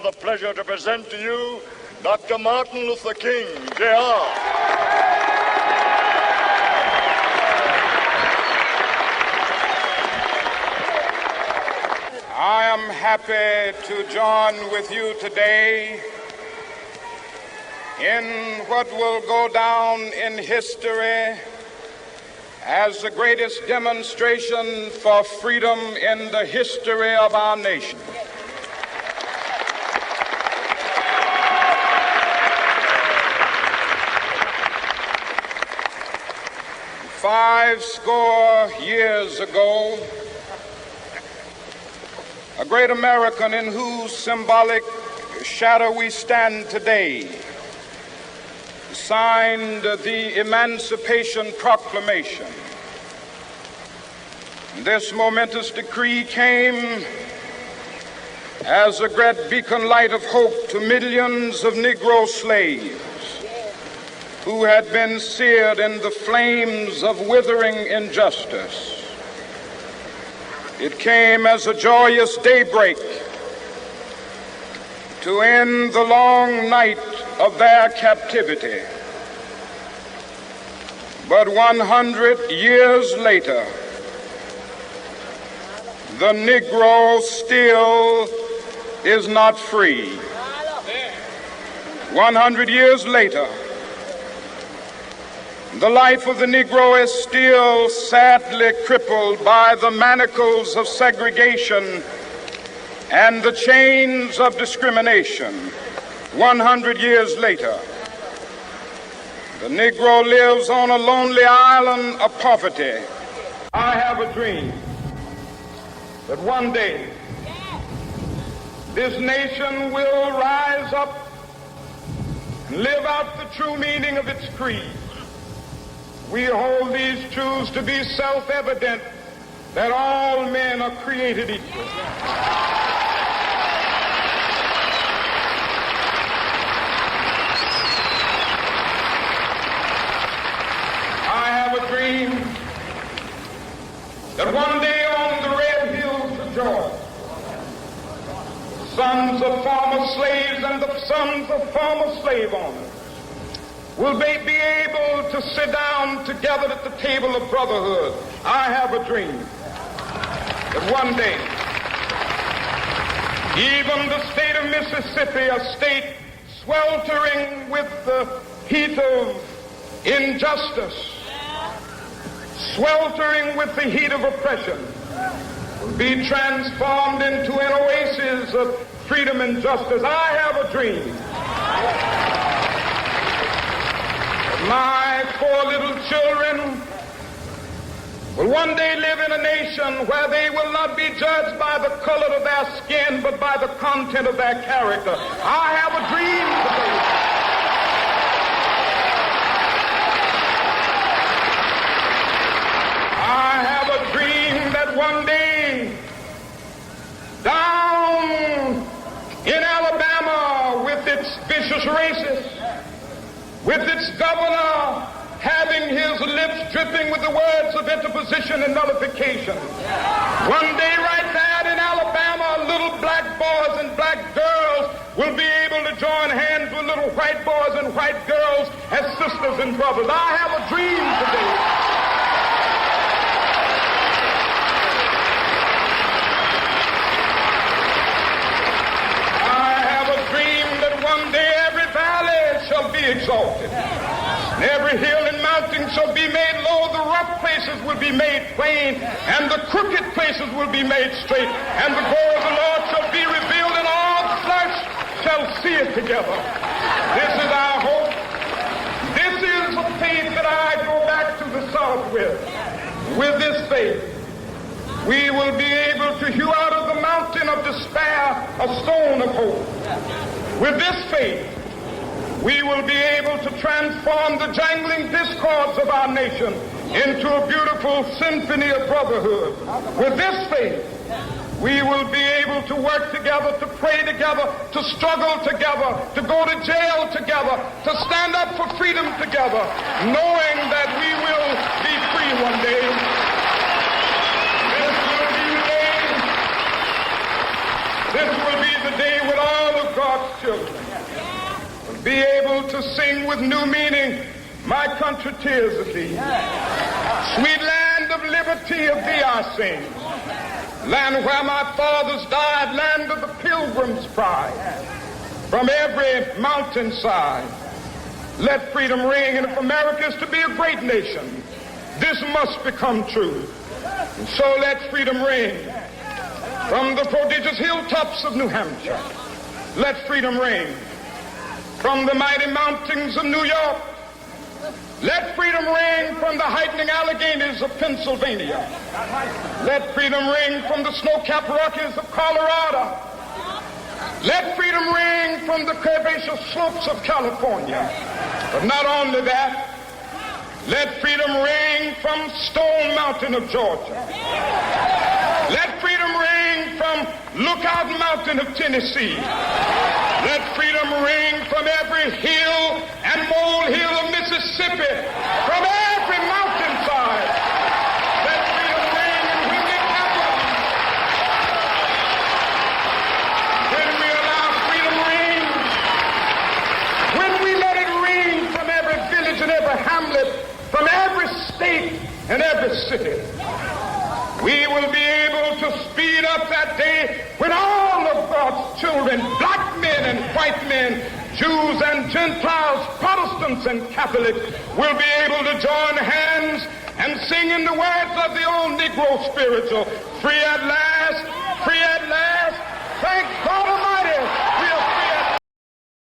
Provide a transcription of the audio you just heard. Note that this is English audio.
the pleasure to present to you Dr. Martin Luther King, Jr. I am happy to join with you today in what will go down in history as the greatest demonstration for freedom in the history of our nation. Five score years ago, a great American in whose symbolic shadow we stand today signed the Emancipation Proclamation. This momentous decree came as a great beacon light of hope to millions of Negro slaves who had been seared in the flames of withering injustice. It came as a joyous daybreak to end the long night of their captivity. But 100 years later, the Negro still is not free. 100 years later, the life of the Negro is still sadly crippled by the manacles of segregation and the chains of discrimination. 100 years later, the Negro lives on a lonely island of poverty. I have a dream that one day this nation will rise up and live out the true meaning of its creed. We hold these truths to be self-evident, that all men are created equal. I have a dream that one day on the red hills of Georgia, sons of former slaves and the sons of former slave owners will they be able to sit down together at the table of brotherhood. I have a dream that one day, even the state of Mississippi, a state sweltering with the heat of injustice, sweltering with the heat of oppression, will be transformed into an oasis of freedom and justice. I have a dream. My four little children will one day live in a nation where they will not be judged by the color of their skin, but by the content of their character. I have a dream today. I have a dream that one day, down in Alabama with its vicious racists, with its governor having his lips dripping with the words of interposition and nullification. One day right there in Alabama, little black boys and black girls will be able to join hands with little white boys and white girls as sisters and brothers. I have a dream today. I have a dream that one day every valley shall be exalted, and every hill and mountain shall be made low. The rough places will be made plain, and the crooked places will be made straight, and the glory of the Lord shall be revealed, and all flesh shall see it together. This is our hope. This is the faith that I go back to the South with. With this faith, we will be able to hew out of the mountain of despair a stone of hope. With this faith, we will be able to transform the jangling discords of our nation into a beautiful symphony of brotherhood. With this faith, we will be able to work together, to pray together, to struggle together, to go to jail together, to stand up for freedom together, knowing that we will be free one day. This will be the day when all of God to sing with new meaning, my country, tears of thee. Sweet land of liberty, of thee I sing. Land where my fathers died, land of the pilgrim's pride. From every mountainside, let freedom ring. And if America is to be a great nation, this must become true. And so let freedom ring. From the prodigious hilltops of New Hampshire, let freedom ring. From the mighty mountains of New York, let freedom ring. From the heightening Alleghenies of Pennsylvania, let freedom ring. From the snow-capped Rockies of Colorado, let freedom ring. From the curvaceous slopes of California. But not only that, let freedom ring from Stone Mountain of Georgia. Let freedom ring from Lookout Mountain of Tennessee. Let freedom ring from every hill and molehill of Mississippi, from every mountainside. Let freedom ring, and when it happens, when we allow freedom ring, when we let it ring from every village and every hamlet, from every state and every city, we will be able to speed up that day when all of God's children, black men and white men, Jews and Gentiles, Protestants and Catholics, will be able to join hands and sing in the words of the old Negro spiritual, free at last, thank God.